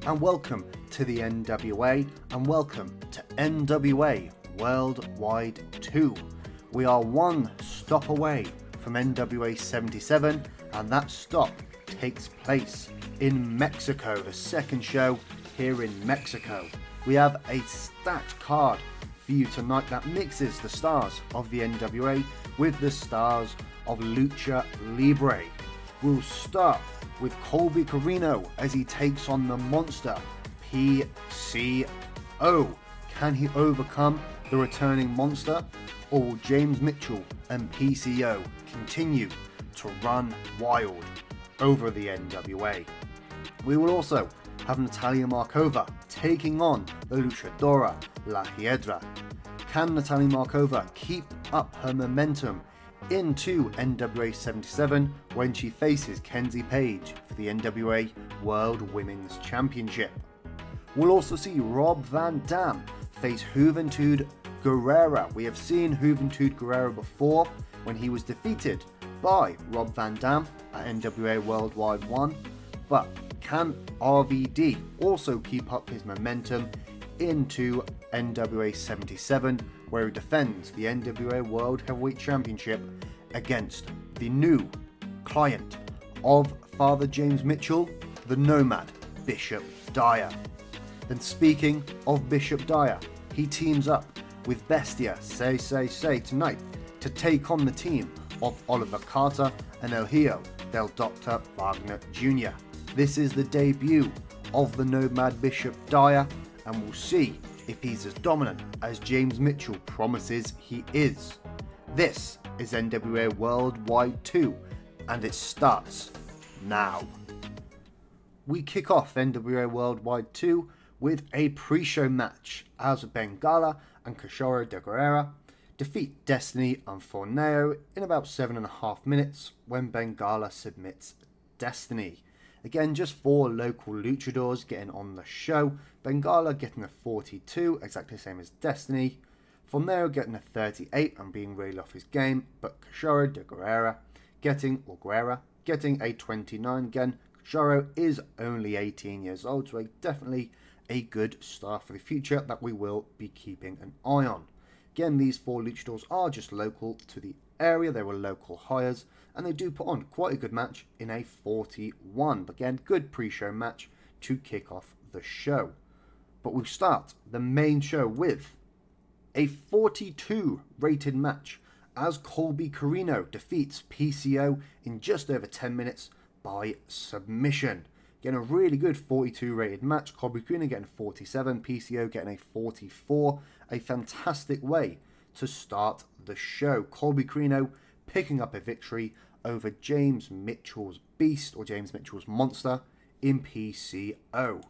and welcome to the NWA, and welcome to NWA Worldwide 2. We are one stop away from NWA 77, and that stop takes place in Mexico, the second show here in Mexico. We have a stacked card for you tonight that mixes the stars of the NWA with the stars of Lucha Libre. We'll start with Colby Corino as he takes on the monster PCO. Can he overcome the returning monster, or will James Mitchell and PCO continue to run wild over the NWA? We will also have Natalia Markova taking on the luchadora La Hiedra. Can Natalia Markova keep up her momentum into NWA 77 when she faces Kenzie Page for the NWA World Women's Championship? We'll also see Rob Van Dam face Juventud Guerrera. We have seen Juventud Guerrera before when he was defeated by Rob Van Dam at NWA Worldwide 1, but can RVD also keep up his momentum into NWA 77, where he defends the NWA World Heavyweight Championship against the new client of Father James Mitchell, the Nomad Bishop Dyer? Then, speaking of Bishop Dyer, he teams up with Bestia say tonight to take on the team of Oliver Carter and El Hijo del Dr. Wagner Jr. This is the debut of the Nomad Bishop Dyer, and we'll see if he's as dominant as James Mitchell promises he is. This is NWA Worldwide 2, and it starts now. We kick off NWA Worldwide 2 with a pre-show match as Bengala and Cachorro de Guerrera defeat Destiny and Forneo in about 7.5 minutes when Bengala submits Destiny. Again, just 4 local luchadors getting on the show. Bengala getting a 42, exactly the same as Destiny. Forneo getting a 38 and being really off his game, but Cachorro de Guerrera getting a 29 again. Cachorro is only 18 years old, so definitely a good star for the future that we will be keeping an eye on. Again, these 4 luchadors are just local to the area. They were local hires, and they do put on quite a good match in a 41. Again, good pre-show match to kick off the show. But we'll start the main show with a 42 rated match as Colby Corino defeats PCO in just over 10 minutes by submission. Again, a really good 42 rated match. Colby Corino getting 47, PCO getting a 44. A fantastic way to start the show. Colby Corino picking up a victory over James Mitchell's Beast, or James Mitchell's Monster, in PCO.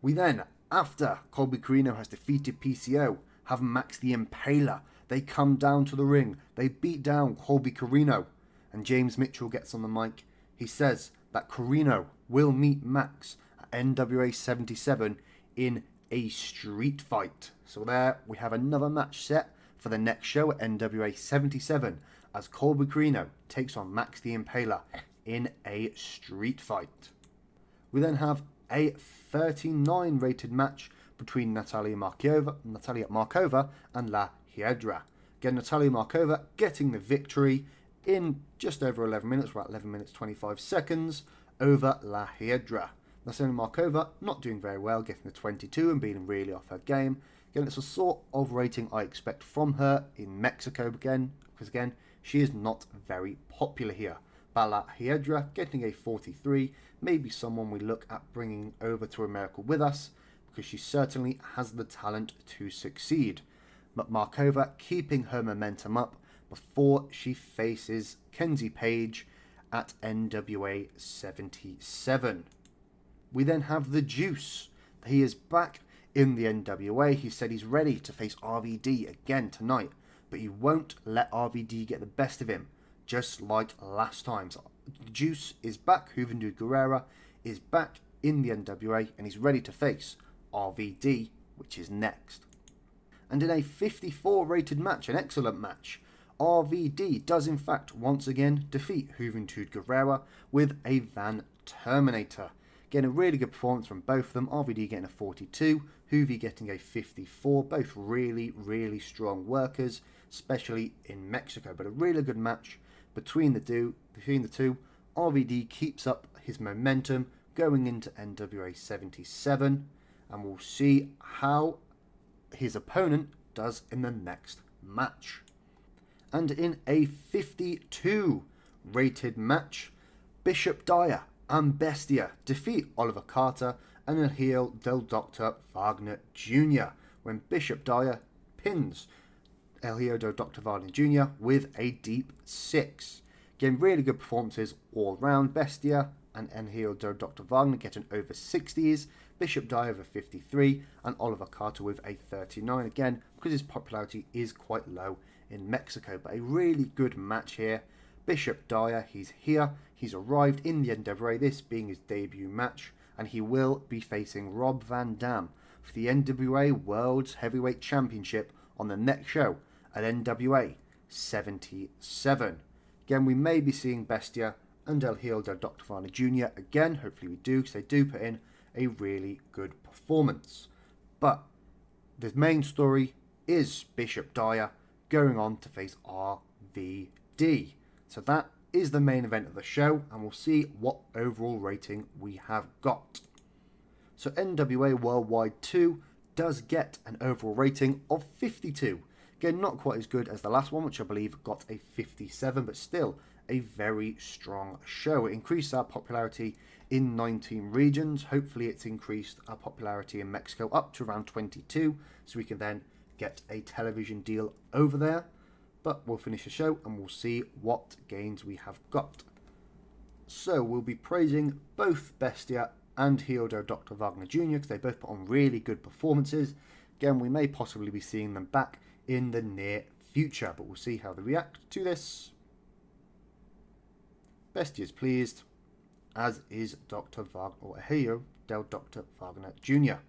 We then, after Colby Corino has defeated PCO, have Max the Impaler. They come down to the ring. They beat down Colby Corino, and James Mitchell gets on the mic. He says that Corino will meet Max at NWA 77 in a street fight. So there we have another match set for the next show at NWA 77 as Colby Corino takes on Max the Impaler in a street fight. We then have a 39 rated match between Natalia Markova and La Hiedra. Again, Natalia Markova getting the victory in just over 11 minutes, we're at 11 minutes 25 seconds, over La Hiedra. Natalia Markova not doing very well, getting the 22 and being really off her game. Again, it's a sort of rating I expect from her in Mexico again, because again, she is not very popular here. But La Hiedra getting a 43, maybe someone we look at bringing over to America with us, because she certainly has the talent to succeed. But Markova keeping her momentum up before she faces Kenzie Page at NWA 77. We then have the Juice. He is back in the NWA. He said he's ready to face RVD again tonight, but he won't let RVD get the best of him, just like last time. So Juice is back. Juventud Guerrera is back in the NWA, and he's ready to face RVD, which is next. And in a 54 rated match, an excellent match, RVD does in fact once again defeat Juventud Guerrera with a Van Terminator. Getting a really good performance from both of them. RVD getting a 42, Hijo getting a 54. Both really, really strong workers, especially in Mexico. But a really good match between the two. RVD keeps up his momentum going into NWA 77, and we'll see how his opponent does in the next match. And in a 52 rated match, Bishop Dyer and Bestia defeat Oliver Carter and El Hijo del Dr. Wagner Jr. when Bishop Dyer pins El Hijo del Dr. Wagner Jr. with a deep 6. Again, really good performances all round. Bestia and El Hijo del Dr. Wagner getting over 60s. Bishop Dyer with a 53 and Oliver Carter with a 39. Again, because his popularity is quite low in Mexico, but a really good match here. Bishop Dyer, he's here. He's arrived in the NWA, this being his debut match, and he will be facing Rob Van Dam for the NWA World's Heavyweight Championship on the next show at NWA 77. Again, we may be seeing Bestia and El Hijo del Dr. Wagner Jr. again. Hopefully we do, because they do put in a really good performance. But the main story is Bishop Dyer going on to face RVD. So that is the main event of the show, and we'll see what overall rating we have got. So NWA Worldwide 2 does get an overall rating of 52. Again, not quite as good as the last one, which I believe got a 57, but still a very strong show. It increased our popularity in 19 regions. Hopefully it's increased our popularity in Mexico up to around 22, so we can then get a television deal over there. But we'll finish the show and we'll see what gains we have got. So we'll be praising both Bestia and Hijo del Dr. Wagner Jr. because they both put on really good performances. Again, we may possibly be seeing them back in the near future, but we'll see how they react to this. Bestia is pleased, as is Dr. Wagner, or Hijo del Dr. Wagner Jr.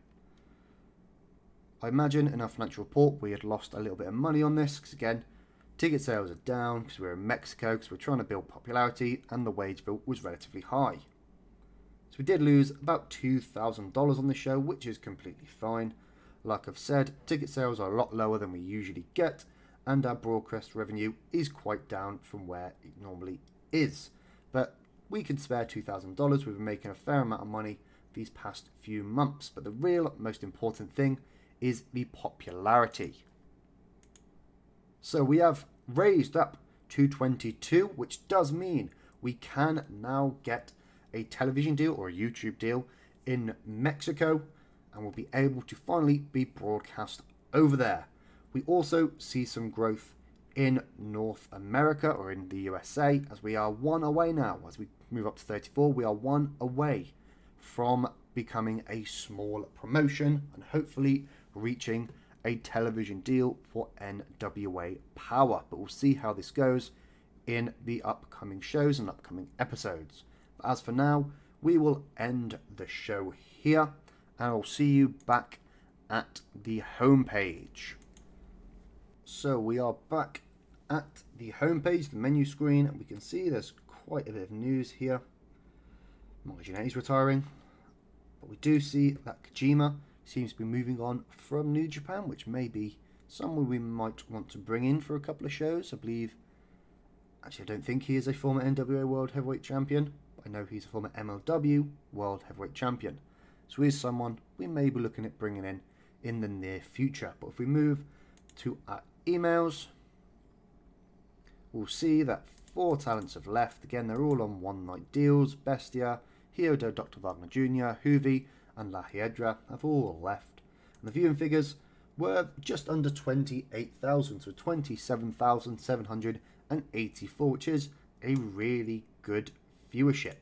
I imagine in our financial report we had lost a little bit of money on this, because again, ticket sales are down because we're in Mexico, because we're trying to build popularity, and the wage bill was relatively high. So we did lose about $2,000 on the show, which is completely fine. Like I've said, ticket sales are a lot lower than we usually get, and our broadcast revenue is quite down from where it normally is. But we can spare $2,000. We've been making a fair amount of money these past few months. But the real most important thing is the popularity. So we have raised up to 22, which does mean we can now get a television deal or a YouTube deal in Mexico, and we'll be able to finally be broadcast over there. We also see some growth in North America, or in the USA, as we are one away now. As we move up to 34, we are one away from becoming a small promotion and hopefully reaching a television deal for NWA Power. But we'll see how this goes in the upcoming shows and upcoming episodes. But as for now, we will end the show here, and I'll see you back at the homepage. So we are back at the homepage, the menu screen, and we can see there's quite a bit of news here. Margine's retiring, but we do see that Kojima seems to be moving on from New Japan, which may be someone we might want to bring in for a couple of shows. I believe, actually I don't think he is a former NWA World Heavyweight Champion, but I know he's a former MLW World Heavyweight Champion. So he's someone we may be looking at bringing in the near future. But if we move to our emails, we'll see that 4 talents have left. Again, they're all on one-night deals. Bestia, Hijo del Dr. Wagner Jr., Hijo, and La Hiedra have all left. And the viewing figures were just under 28,000, so 27,784, which is a really good viewership.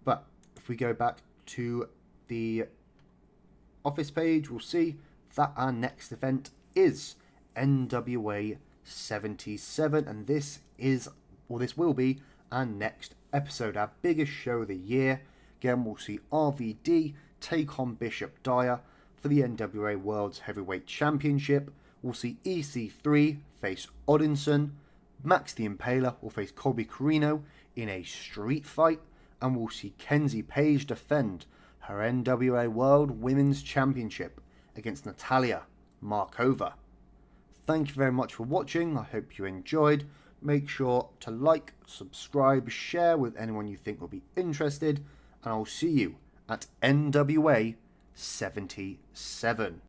But if we go back to the office page, we'll see that our next event is NWA 77, and this will be our next episode, our biggest show of the year. Again, we'll see RVD take on Bishop Dyer for the NWA World's Heavyweight Championship. We'll see EC3 face Odinson. Max the Impaler will face Colby Carino in a street fight. and we'll see Kenzie Page defend her NWA World Women's Championship against Natalia Markova. Thank you very much for watching. I hope you enjoyed. Make sure to like, subscribe, share with anyone you think will be interested, and I'll see you at NWA 77.